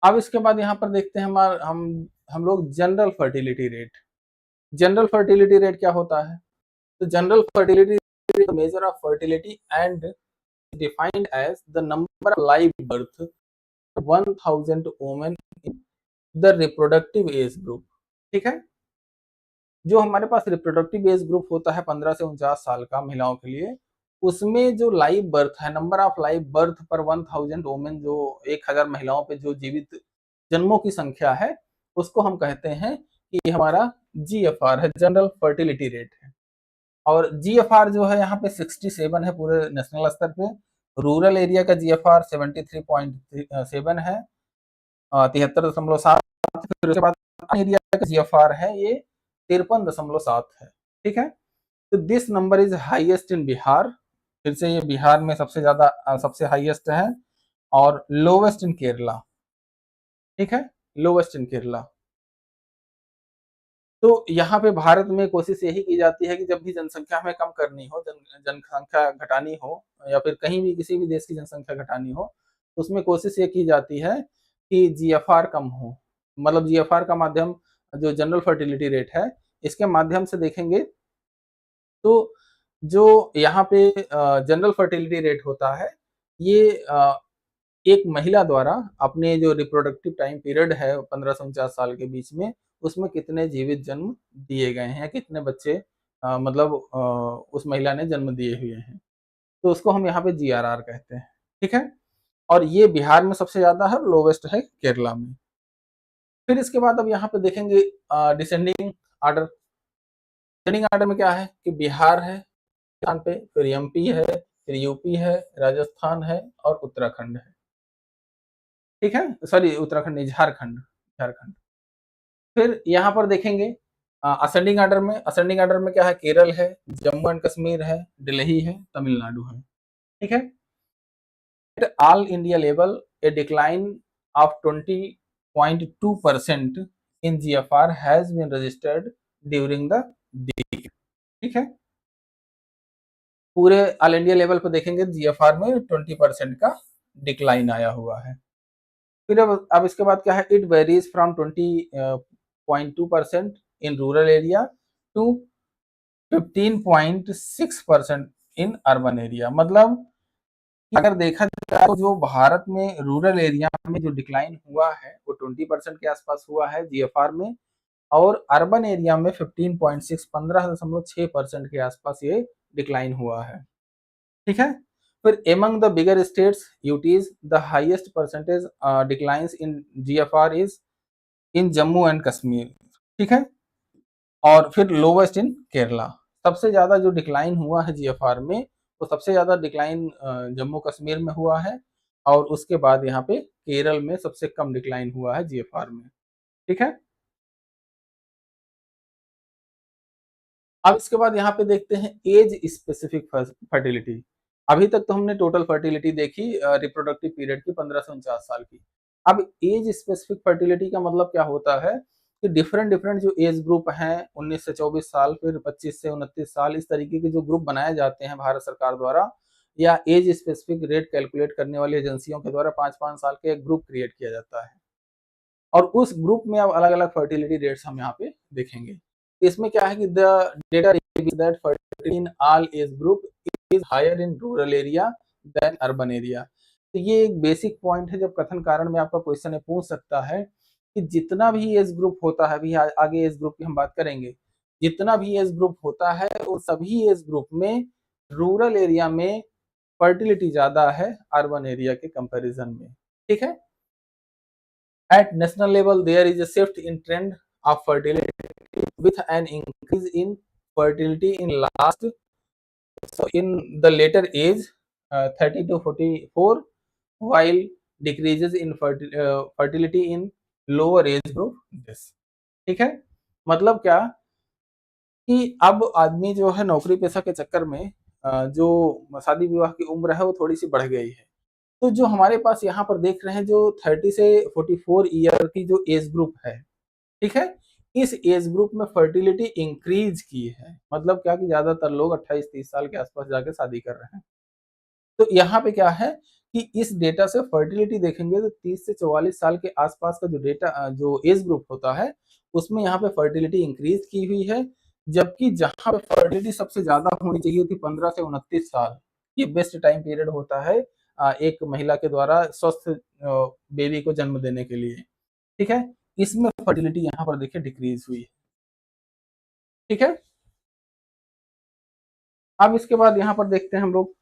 अब इसके बाद यहाँ पर देखते हैं हम लोग general fertility rate. General fertility rate क्या होता है? तो general fertility rate measure of fertility and defined as the number of live birth 1000 women in the reproductive age group. ठीक है। जो हमारे पास रिप्रोडक्टिव एज ग्रुप होता है 15 से 49 साल का महिलाओं के लिए, उसमें जो लाइव बर्थ है, नंबर ऑफ लाइव बर्थ पर 1000 वुमेन, जो 1000 महिलाओं पे जो जीवित जन्मों की संख्या है, उसको हम कहते हैं कि ये हमारा जीएफआर है, जनरल फर्टिलिटी रेट है। और जीएफआर जो है यहाँ पे 67 है पूरे नेशनल स्तर पे। रूरल एरिया का जीएफआर 73.7 है, 73.7। फिर उसके बाद एरिया का जीएफआर है ये 53.7 है। ठीक है। तो this number is highest in Bihar. फिर से ये बिहार में सबसे ज्यादा सबसे हाईएस्ट है, और लोवेस्ट इन केरला। ठीक है। लोवेस्ट इन केरला। तो यहाँ पे भारत में कोशिश यही की जाती है कि जब भी जनसंख्या हमें कम करनी हो, जनसंख्या घटानी हो, या फिर कहीं भी किसी भी देश की जनसंख्या घटानी हो, तो उसमें कोशिश ये की जाती है कि जीएफआर कम हो। मतलब जीएफआर का माध्यम, जो जनरल फर्टिलिटी रेट है, इसके माध्यम से देखेंगे तो जो यहाँ पे जनरल फर्टिलिटी रेट होता है, ये एक महिला द्वारा अपने जो रिप्रोडक्टिव टाइम पीरियड है 15 से 49 साल के बीच में, उसमें कितने जीवित जन्म दिए गए हैं, कितने बच्चे मतलब उस महिला ने जन्म दिए हुए हैं, तो उसको हम यहाँ पे जीआरआर कहते हैं। ठीक है। और ये बिहार में सबसे ज्यादा है, लोवेस्ट है केरला में। फिर इसके बाद अब यहाँ पे देखेंगे डिसेंडिंग आर्डर। डिसेंडिंग आर्डर में क्या है कि बिहार है स्थान पे, फिर एमपी है, फिर यूपी है, राजस्थान है, और उत्तराखंड है। ठीक है। सॉरी, उत्तराखंड नहीं, झारखंड। झारखंड। फिर यहाँ पर देखेंगे असेंडिंग आर्डर में। असेंडिंग आर्डर में क्या है? केरल है, जम्मू एंड कश्मीर है, दिल्ली है, तमिलनाडु है। ठीक है। At all India level a decline of 20.2% in GFR has been registered during the day. ठीक है। पूरे ऑल इंडिया लेवल पर देखेंगे जीएफआर में 20% का डिक्लाइन आया हुआ है। फिर अब इसके बाद क्या है? It varies from 20.2% in rural area to 15.6% in urban area. मतलब अगर देखा जाए तो जो भारत में रूरल एरिया में जो डिक्लाइन हुआ है वो 20% के आसपास हुआ है जीएफआर में, और अर्बन एरिया में 15.6 15.6% के आसपास ये डिक्लाइन हुआ है। ठीक है। फिर among the bigger states UTs the highest percentage declines in GFR is in Jammu and Kashmir. ठीक है। और फिर लोवेस्ट इन केरला। सबसे ज्यादा जो डिक्लाइन हुआ है जीएफआर में, वो सबसे ज्यादा डिक्लाइन जम्मू कश्मीर में हुआ है, और उसके बाद यहाँ पे केरल में सबसे कम डिक्लाइन हुआ है जीएफआर में। ठीक है। अब इसके बाद यहाँ पे देखते हैं एज स्पेसिफिक फर्टिलिटी। अभी तक तो हमने टोटल फर्टिलिटी देखी रिप्रोडक्टिव पीरियड की 15 से 49 साल की। अब एज स्पेसिफिक फर्टिलिटी का मतलब क्या होता है कि डिफरेंट डिफरेंट जो एज ग्रुप हैं, 19 से 24 साल, फिर 25 से 29 साल, इस तरीके के जो ग्रुप बनाए जाते हैं भारत सरकार द्वारा, या एज स्पेसिफिक रेट कैलकुलेट करने वाली एजेंसियों के द्वारा 5-5 साल के एक ग्रुप क्रिएट किया जाता है। और उस ग्रुप में अब अलग अलग फर्टिलिटी रेट्स हम यहाँ पे देखेंगे। इसमें क्या है कि the data that fertility in all age group is higher in rural area than urban area. तो ये एक बेसिक पॉइंट है, जब कथन कारण में आपका क्वेश्चन है पूछ सकता है कि जितना भी एज ग्रुप होता है, अभी आगे एज ग्रुप की हम बात करेंगे, जितना भी एज ग्रुप होता है वो सभी एज ग्रुप में रूरल एरिया में फर्टिलिटी ज्यादा है अर्बन एरिया के कंपैरिजन में। ठीक है। At national level there is a shift in trend of fertility with an increase in fertility in last, so in the later age 30 to 44, while decreases in fertility in lower age group this। ठीक है। मतलब क्या कि अब आदमी जो है नौकरी पेशा के चक्कर में जो शादी विवाह की उम्र है वो थोड़ी सी बढ़ गई है। तो जो हमारे पास यहाँ पर देख रहे हैं जो 30 से 44 ईयर की जो एज ग्रुप है, ठीक है, इस एज ग्रुप में फर्टिलिटी इंक्रीज की है। मतलब क्या कि ज्यादातर लोग 28-30 साल के आसपास जाके शादी कर रहे हैं। तो यहाँ पे क्या है कि इस डेटा से फर्टिलिटी देखेंगे तो 30 से 44 साल के आसपास का जो डेटा जो एज ग्रुप होता है उसमें यहाँ पे फर्टिलिटी इंक्रीज की हुई है। जबकि जहाँ पे फर्टिलिटी सबसे ज्यादा होनी चाहिए थी 15 से 29 साल, ये बेस्ट टाइम पीरियड होता है एक महिला के द्वारा स्वस्थ बेबी को जन्म देने के लिए। ठीक है। इसमें फर्टिलिटी यहाँ पर देखिए डिक्रीज हुई है। ठीक है। अब इसके बाद यहाँ पर देखते हैं हम लोग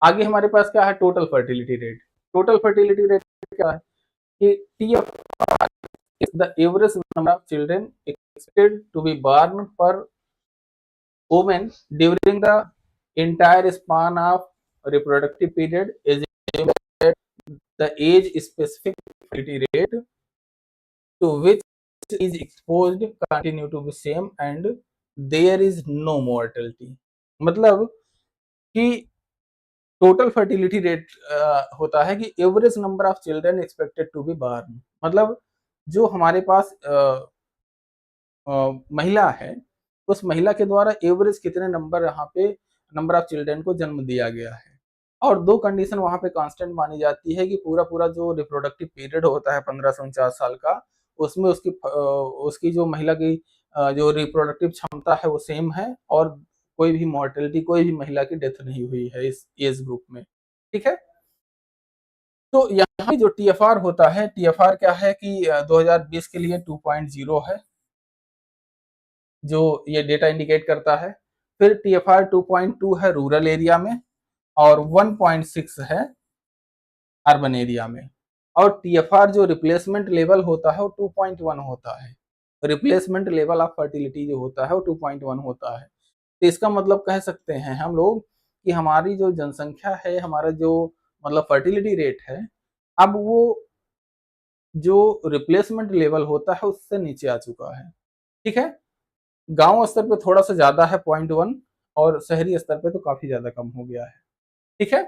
आगे हमारे पास क्या है, total fertility rate. Total fertility rate क्या है कि TFR is the average number of children expected to be born per woman during the entire span of reproductive period, assuming that the age specific fertility rate to which is exposed continue to be same and there is no mortality। मतलब कि total fertility rate होता है कि average number of children expected to be born. मतलब जो हमारे पास महिला है उस महिला के द्वारा एवरेज कितने नंबर यहाँ पे नंबर ऑफ चिल्ड्रन को जन्म दिया गया है। और दो कंडीशन वहां पे कांस्टेंट मानी जाती है कि पूरा पूरा जो रिप्रोडक्टिव पीरियड होता है 15 से 49 साल का, उसमें उसकी जो महिला की जो रिप्रोडक्टिव क्षमता है वो सेम है और कोई भी मॉर्टेलिटी कोई भी महिला की डेथ नहीं हुई है इस एज ग्रुप में। ठीक है। तो यहाँ जो TFR होता है, TFR क्या है कि 2020 के लिए 2.0 है जो ये डेटा इंडिकेट करता है। फिर TFR 2.2 है रूरल एरिया में और 1.6 है अर्बन एरिया में। और TFR जो रिप्लेसमेंट लेवल होता है वो 2.1 होता है। रिप्लेसमेंट लेवल ऑफ फर्टिलिटी जो होता है वो 2.1 होता है। तो इसका मतलब कह सकते हैं हम लोग कि हमारी जो जनसंख्या है, हमारा जो मतलब फर्टिलिटी रेट है, अब वो जो रिप्लेसमेंट लेवल होता है उससे नीचे आ चुका है। ठीक है। गांव स्तर पे थोड़ा सा ज्यादा है 0.1 और शहरी स्तर पे तो काफी ज्यादा कम हो गया है। ठीक है।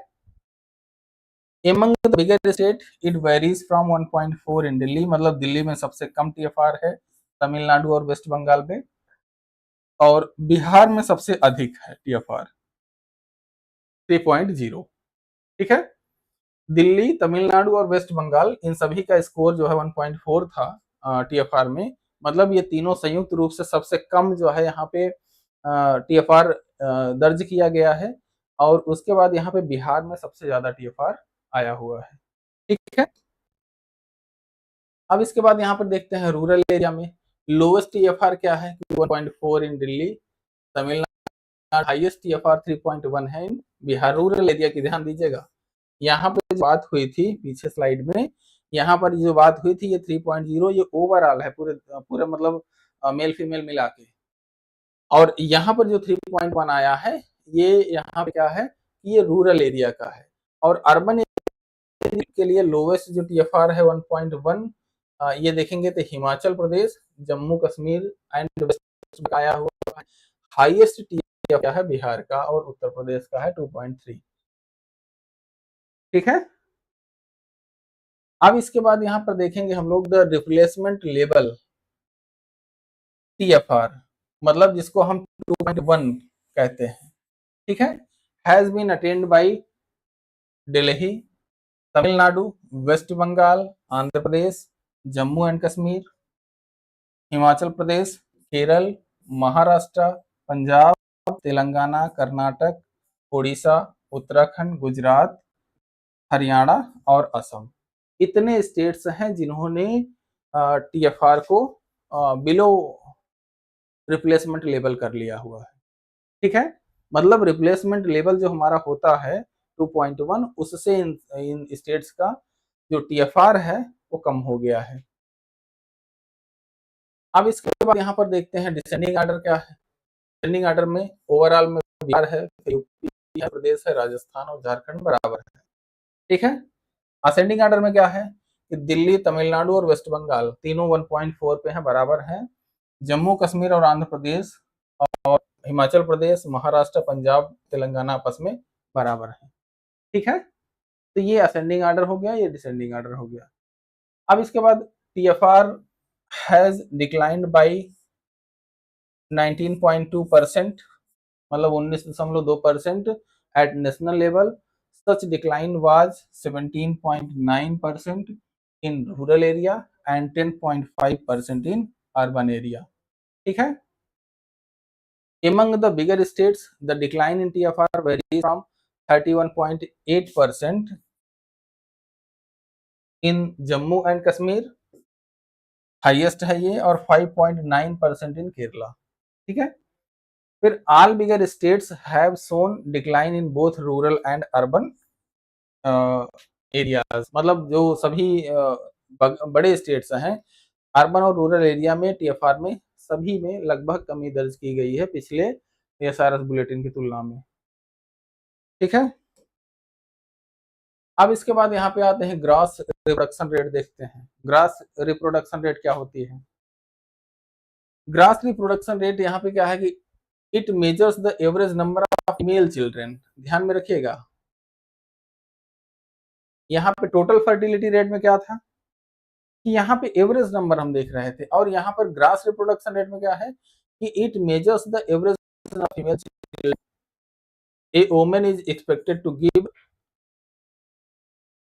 Among the bigger state it varies from 1.4 in Delhi, मतलब दिल्ली में सबसे कम TFR है, तमिलनाडु और वेस्ट बंगाल में, और बिहार में सबसे अधिक है TFR 3.0। ठीक है। दिल्ली, तमिलनाडु और वेस्ट बंगाल इन सभी का स्कोर जो है 1.4 था TFR में। मतलब ये तीनों संयुक्त रूप से सबसे कम जो है यहाँ पे TFR दर्ज किया गया है और उसके बाद यहाँ पे बिहार में सबसे ज्यादा TFR आया हुआ है। ठीक है। अब इसके बाद यहाँ पर देखते हैं रूरल एरिया में लोवेस्ट TFR क्या है, 1.4 इन दिल्ली, तमिलनाडु हाईएस्ट TFR 3.1 है इन बिहार। रूरल एरिया की ध्यान दीजिएगा, यहाँ पर जो बात हुई थी पीछे स्लाइड में, यहाँ पर जो बात हुई थी ये 3.0 ये ओवरऑल है पूरे पूरे मतलब मेल फीमेल मिला के। और यहाँ पर जो 3.1 आया है ये यहाँ पे क्या है कि ये रूरल एरिया का है। और अर्बन के लिए लोवेस्ट जो TFR है 1.1 ये देखेंगे तो हिमाचल प्रदेश, जम्मू कश्मीर एंड वेस्ट आया हुआ है। हाईएस्ट TFR है बिहार का और उत्तर प्रदेश का है 2.3। ठीक है। अब इसके बाद यहाँ पर देखेंगे हम लोग द रिप्लेसमेंट लेवल TFR, मतलब जिसको हम 2.1 कहते हैं। ठीक है। Has been attend by Delhi, Tamil Nadu, west Bengal, Andhra Pradesh, Jammu and Kashmir, Himachal Pradesh, Kerala, Maharashtra, Punjab, Telangana, Karnataka, Orissa, Uttarakhand, Gujarat, Haryana और असम। इतने स्टेट्स हैं जिन्होंने TFR को बिलो रिप्लेसमेंट लेवल कर लिया हुआ है। ठीक है, मतलब रिप्लेसमेंट लेवल जो हमारा होता है 2.1, उससे इन स्टेट्स का जो टीएफआर है वो कम हो गया है। अब इसके बाद यहाँ पर देखते हैं डिसेंडिंग ऑर्डर क्या है। डिसेंडिंग ऑर्डर में ओवरऑल में बिहार है, यूपी है, प्रदेश है, राजस्थान और झारखंड बराबर है। ठीक है, असेंडिंग ऑर्डर में क्या है कि दिल्ली, तमिलनाडु और वेस्ट बंगाल तीनों 1.4 पे हैं, बराबर हैं। जम्मू कश्मीर और आंध्र प्रदेश और हिमाचल प्रदेश, महाराष्ट्र, पंजाब, तेलंगाना आपस में बराबर है। ठीक है, तो ये असेंडिंग ऑर्डर हो गया, ये डिसेंडिंग ऑर्डर हो गया। अब इसके बाद टीएफआर हैज डिक्लाइंड बाई 19.2%, मतलब 19.2% at national level. Such decline was 17.9% in rural area and 10.5% in urban area. ठीक है, among the bigger states the decline in TFR varies from 31.8% in Jammu and Kashmir, highest है ये, और 5.9% इन केरला। ठीक है, फिर all bigger states have shown decline in both rural and urban areas, मतलब जो सभी बड़े स्टेट्स हैं अर्बन और रूरल एरिया में टीएफआर में सभी में लगभग कमी दर्ज की गई है पिछले एसआरएस बुलेटिन की तुलना में। ठीक है, अब इसके बाद यहाँ पे आते हैं ग्रॉस रिप्रोडक्शन रेट देखते हैं। ग्रॉस रिप्रोडक्शन रेट क्या होती है? ग्रॉस रिप्रोडक्शन रेट यहाँ पे क्या है कि it measures the average number of female children. ध्यान में रखिएगा, यहाँ पे टोटल फर्टिलिटी रेट में क्या था कि यहाँ पे एवरेज नंबर हम देख रहे थे, और यहाँ पर ग्रॉस रिप्रोडक्शन रेट में क्या है कि it measures the average of female children. A woman is expected to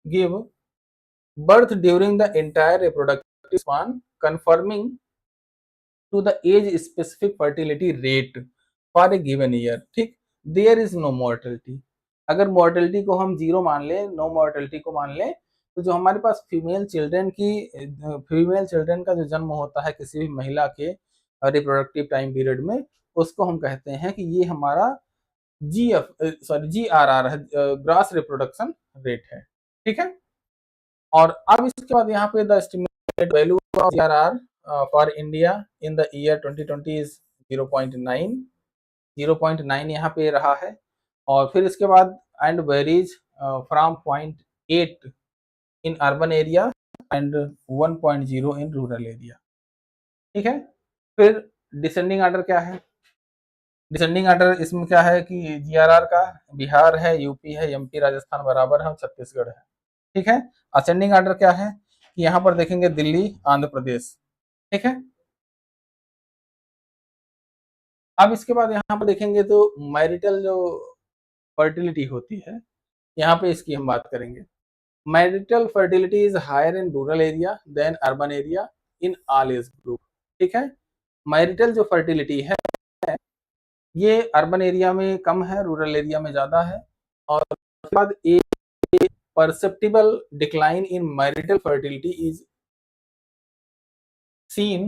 give birth during the entire reproductive span, conforming to the age specific fertility rate for a given year। ठीक, there is no mortality। अगर mortality को हम zero मान ले, no mortality को मान ले, तो जो हमारे पास फीमेल चिल्ड्रन का जो जन्म होता है किसी भी महिला के रिप्रोडक्टिव टाइम पीरियड में, उसको हम कहते हैं कि ये हमारा GRR है, ग्रॉस रिप्रोडक्शन रेट है। ठीक है, और अब इसके बाद यहाँ पे the estimated value of GRR for India in the year 2020 is 0.9। 0.9 यहाँ पे रहा है, और फिर इसके बाद and varies from 0.8 in urban area and 1.0 in rural area. ठीक है, फिर डिसेंडिंग ऑर्डर क्या है? डिसेंडिंग ऑर्डर इसमें क्या है कि जीआरआर का बिहार है, यूपी है, एमपी, राजस्थान बराबर है और छत्तीसगढ़ है। ठीक है, असेंडिंग ऑर्डर क्या है कि यहाँ पर देखेंगे दिल्ली, आंध्र प्रदेश। ठीक है, अब इसके बाद यहाँ पर देखेंगे तो मैरिटल जो फर्टिलिटी होती है, यहाँ पे इसकी हम बात करेंगे। Marital fertility is higher in rural area than urban area in all age group. ठीक है, मैरिटल जो फर्टिलिटी है ये अर्बन एरिया में कम है, रूरल एरिया में ज्यादा है। और उसके बाद perceptible decline in marital fertility is seen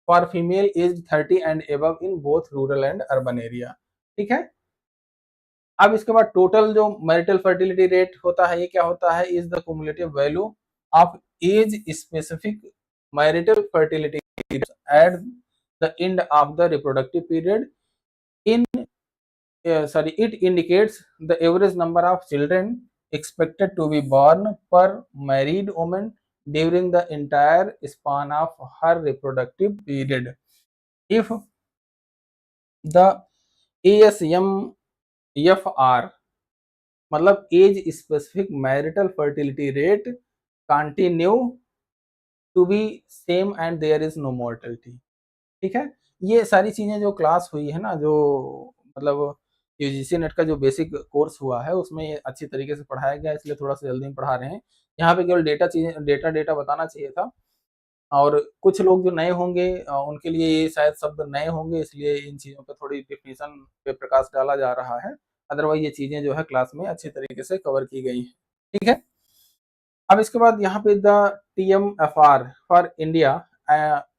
for female aged 30 and above in both rural and urban area। ठीक है, अब इसके बाद टोटल जो मैरिटल फर्टिलिटी रेट होता है ये क्या होता है? Is the cumulative value of age specific marital fertility at the end of the reproductive period in it indicates the average number of children expected to be born per married woman during the entire span of her reproductive period। If the ASMFR, मतलब age specific marital fertility rate, continue to be same and there is no mortality. ठीक है, ये सारी चीजें जो class हुई है ना, जो मतलब यूजीसी नेट का जो बेसिक कोर्स हुआ है उसमें ये अच्छी तरीके से पढ़ाया गया, इसलिए थोड़ा सा जल्दी में पढ़ा रहे हैं। यहाँ पे केवल डेटा बताना चाहिए था, और कुछ लोग जो नए होंगे उनके लिए ये शायद शब्द नए होंगे, इसलिए इन चीज़ों पे थोड़ी डिफिनेशन पे प्रकाश डाला जा रहा है। अदरवाइज ये चीज़ें जो है क्लास में अच्छी तरीके से कवर की गई हैं। ठीक है, अब इसके बाद यहाँ पे the TMFR for India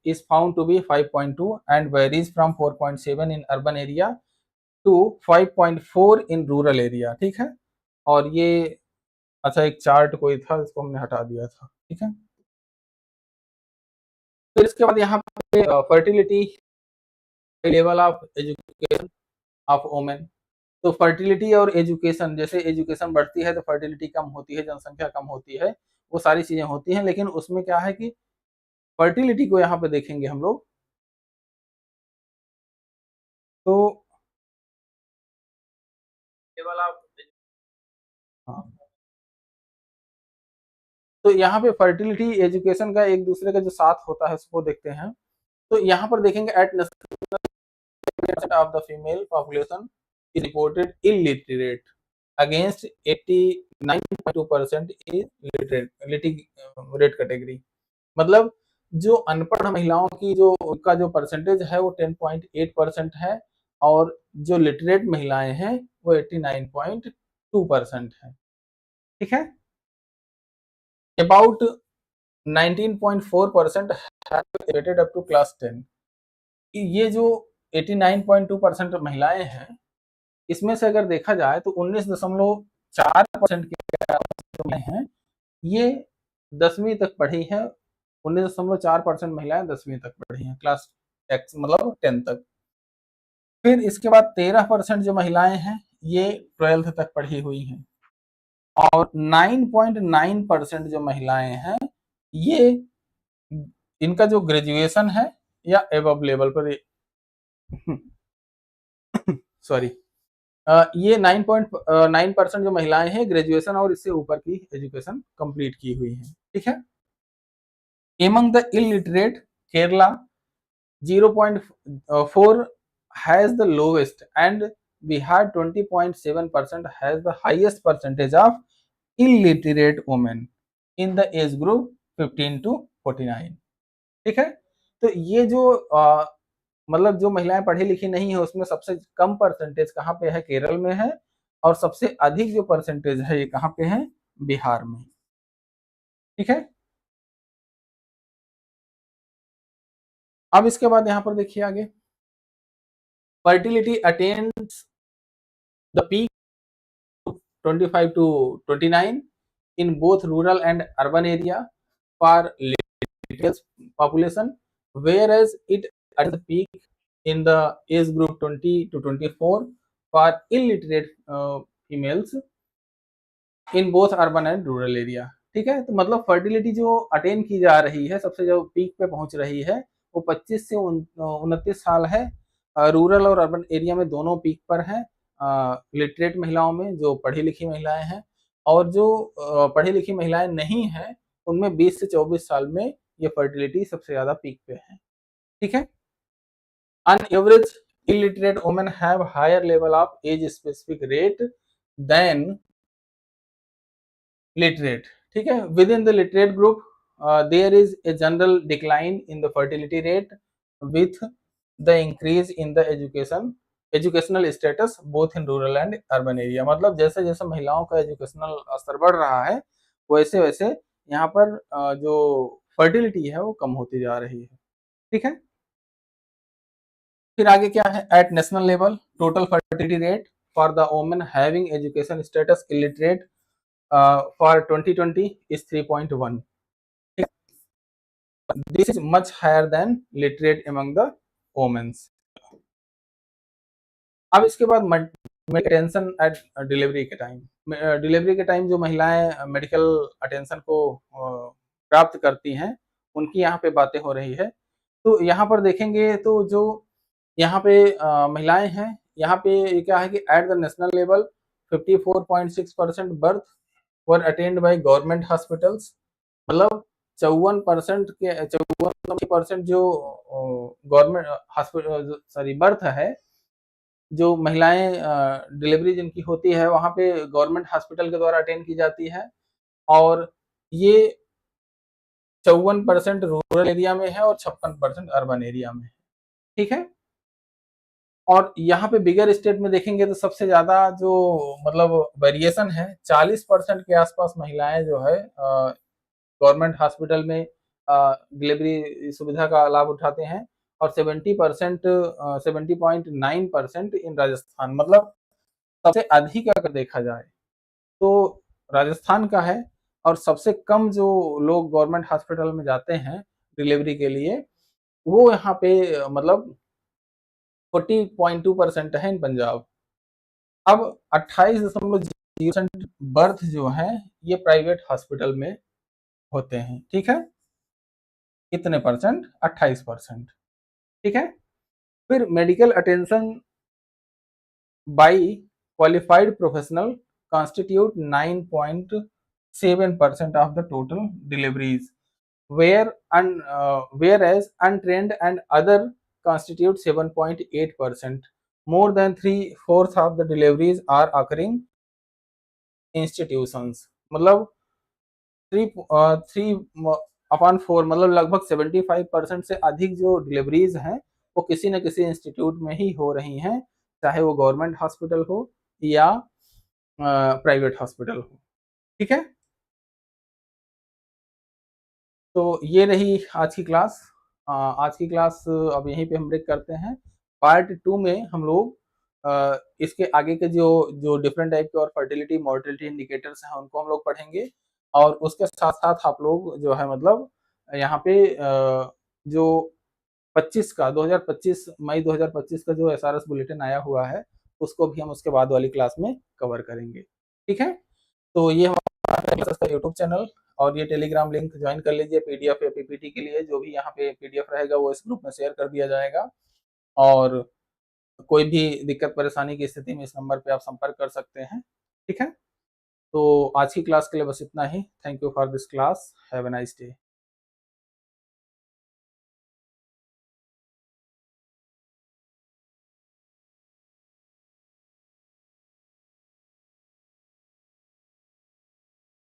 is found to be 5.2 and varies from 4.7 in urban area to 5.4 in rural area। ठीक है, और ये अच्छा एक चार्ट कोई था इसको हमने हटा दिया था। ठीक है, फिर इसके बाद यहाँ पे fertility level of education of women. तो फर्टिलिटी और एजुकेशन, जैसे एजुकेशन बढ़ती है तो फर्टिलिटी कम होती है, जनसंख्या कम होती है, वो सारी चीजें होती हैं, लेकिन उसमें क्या है कि फर्टिलिटी को यहाँ पे देखेंगे हम लोग तो लेवल ऑफ, हाँ, तो यहाँ पे फर्टिलिटी एजुकेशन का एक दूसरे का जो साथ होता है उसको देखते हैं। तो यहाँ पर देखेंगे eight of the female population is reported illiterate against 89.2% is literate category। मतलब जो अनपढ़ महिलाओं की जो उनका जो परसेंटेज है वो 10.8% है और जो लिटरेट महिलाएं हैं वो 89.2% है। ठीक है, about 19.4% rated up to class 10। ये जो 89.2% महिलाएं हैं, इसमें से अगर देखा जाए तो 19.4% के हैं ये 10वीं तक पढ़ी है। 19.4% महिलाएं 10वीं तक पढ़ी हैं, क्लास एक्स मतलब 10 तक। फिर इसके बाद 13% जो महिलाएं हैं ये 12th तक पढ़ी हुई हैं और 9.9% जो महिलाएं हैं ये इनका जो ग्रेजुएशन है या एबव लेवल पर सॉरी ये 9.9% जो महिलाएं हैं ग्रेजुएशन और इससे ऊपर की एजुकेशन कंप्लीट की हुई है। ठीक है, among the illiterate Kerala 0.4 has the lowest and Bihar 20.7% has the highest percentage of illiterate women in the age group 15 to 49। ठीक है, तो ये जो मतलब जो महिलाएं पढ़ी लिखी नहीं है उसमें सबसे कम परसेंटेज कहाँ पे है, केरल में है, और सबसे अधिक जो परसेंटेज है ये कहाँ पे है, बिहार में। ठीक है, अब इसके बाद यहाँ पर देखिए आगे, fertility attains the peak 25 to 29 in both rural and urban area for literate population, whereas it at the peak in the age group 20 to 24 for illiterate females in both urban and rural area. ठीक है, तो मतलब fertility जो attain की जा रही है सबसे जो पीक पे पहुंच रही है वो 25 से 29 साल है। रूरल और अर्बन एरिया में दोनों पीक पर है, लिटरेट महिलाओं में जो पढ़ी लिखी महिलाएं हैं, और जो पढ़ी लिखी महिलाएं नहीं हैं उनमें 20 से 24 साल में ये फर्टिलिटी सबसे ज्यादा पीक पे है। ठीक है, on average illiterate women have higher level of age specific rate than literate। ठीक है, within the literate group there is a general decline in the fertility rate with the increase in the educational status both in rural and urban area। मतलब जैसे जैसे महिलाओं का educational स्तर बढ़ रहा है वैसे वैसे यहाँ पर जो फर्टिलिटी है वो कम होती जा रही है। ठीक है, फिर आगे क्या है, at national level total fertility rate for the women having education status illiterate for 2020 is 3.1। This is much higher than literate among the women। अब इसके बाद अटेंशन एट डिलीवरी के टाइम, डिलीवरी के टाइम जो महिलाएं मेडिकल अटेंशन को प्राप्त करती हैं उनकी यहाँ पे बातें हो रही है। तो यहाँ पर देखेंगे तो जो यहाँ पे महिलाएं हैं यहाँ पे क्या है कि at the national level 54.6% birth were attend by government hospitals. मतलब 54% जो गवर्नमेंट हॉस्पिटल सॉरी बर्थ है, जो महिलाएं डिलीवरी जिनकी होती है वहां पे गवर्नमेंट हॉस्पिटल के द्वारा अटेंड की जाती है, और ये 54% रूरल एरिया में है और 56% अर्बन एरिया में है। ठीक है, और यहाँ पे बिगर स्टेट में देखेंगे तो सबसे ज्यादा जो मतलब वेरिएशन है 40% के आसपास महिलाएं जो है गवर्नमेंट हॉस्पिटल में डिलीवरी सुविधा का लाभ उठाते हैं और 70% 70.9% इन राजस्थान, मतलब सबसे अधिक अगर देखा जाए तो राजस्थान का है। और सबसे कम जो लोग गवर्नमेंट हॉस्पिटल में जाते हैं डिलीवरी के लिए, वो यहाँ पे मतलब 40.2% है इन पंजाब। अब 28.0% बर्थ जो है ये प्राइवेट हॉस्पिटल में होते हैं, ठीक है। कितने परसेंट? 28%, ठीक है। फिर medical attention by qualified professional constitute 9.7% of the total deliveries, whereas untrained and other constitute 7.8%. More than three-fourths of the deliveries are occurring institutions, मतलब 3/4 मतलब लगभग 75% से अधिक जो डिलीवरीज हैं वो किसी न किसी इंस्टीट्यूट में ही हो रही हैं, चाहे वो गवर्नमेंट हॉस्पिटल हो या प्राइवेट हॉस्पिटल हो, ठीक है। तो ये रही आज की क्लास। आज की क्लास अब यहीं पे हम ब्रेक करते हैं। पार्ट 2 में हम लोग इसके आगे के जो जो डिफरेंट टाइप के और फर्टिलिटी मोर्टिलिटी इंडिकेटर्स हैं उनको हम लोग पढ़ेंगे, और उसके साथ साथ आप लोग जो है मतलब यहाँ पे जो 25 का 2025 मई 2025 का जो एसआरएस बुलेटिन आया हुआ है उसको भी हम उसके बाद वाली क्लास में कवर करेंगे, ठीक है। तो ये हमारा यूट्यूब चैनल और ये टेलीग्राम लिंक ज्वाइन कर लीजिए पीडीएफ या पीपीटी के लिए। जो भी यहाँ पे पीडीएफ रहेगा वो इस ग्रुप में शेयर कर दिया जाएगा, और कोई भी दिक्कत परेशानी की स्थिति में इस नंबर पे आप संपर्क कर सकते हैं, ठीक है। तो आज की क्लास के लिए बस इतना ही। Thank you for this class, have a nice day.